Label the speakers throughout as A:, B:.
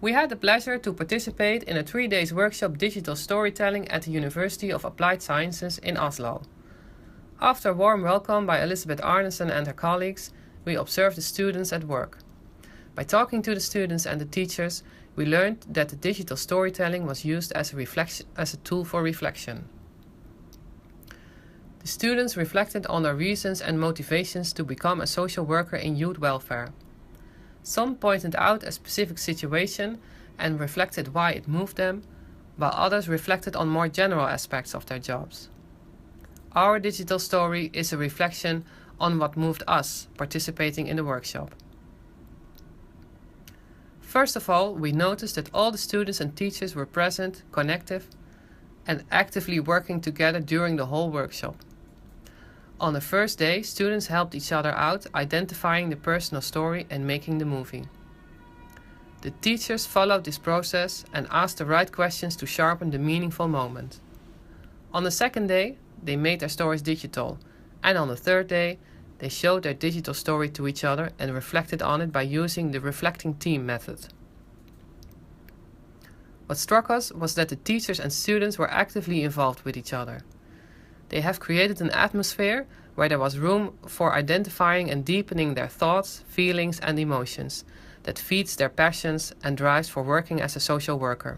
A: We had the pleasure to participate in a 3-day workshop Digital Storytelling at the University of Applied Sciences in Oslo. After a warm welcome by Elisabeth Arnesen and her colleagues, we observed the students at work. By talking to the students and the teachers, we learned that the digital storytelling was used as a tool for reflection. The students reflected on their reasons and motivations to become a social worker in youth welfare. Some pointed out a specific situation and reflected why it moved them, while others reflected on more general aspects of their jobs. Our digital story is a reflection on what moved us participating in the workshop. First of all, we noticed that all the students and teachers were present, connected, and actively working together during the whole workshop. On the first day, students helped each other out, identifying the personal story and making the movie. The teachers followed this process and asked the right questions to sharpen the meaningful moment. On the second day, they made their stories digital, and on the third day, they showed their digital story to each other and reflected on it by using the reflecting team method. What struck us was that the teachers and students were actively involved with each other. They have created an atmosphere where there was room for identifying and deepening their thoughts, feelings and emotions that feeds their passions and drives for working as a social worker.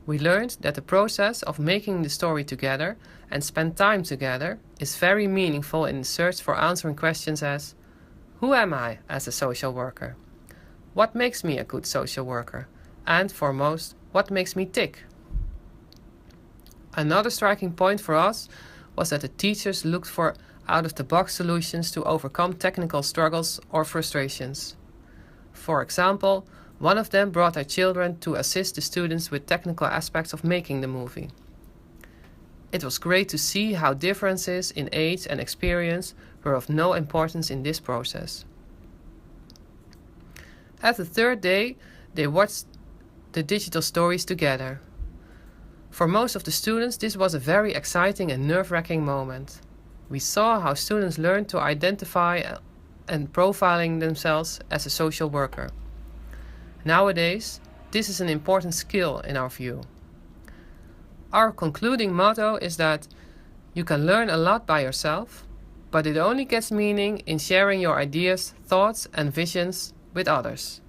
A: We learned that the process of making the story together and spend time together is very meaningful in the search for answering questions as: who am I as a social worker? What makes me a good social worker? And foremost, what makes me tick? Another striking point for us was that the teachers looked for out-of-the-box solutions to overcome technical struggles or frustrations. For example, one of them brought their children to assist the students with technical aspects of making the movie. It was great to see how differences in age and experience were of no importance in this process. At the third day, they watched the digital stories together. For most of the students, this was a very exciting and nerve-wracking moment. We saw how students learned to identify and profiling themselves as a social worker. Nowadays, this is an important skill in our view. Our concluding motto is that you can learn a lot by yourself, but it only gets meaning in sharing your ideas, thoughts and visions with others.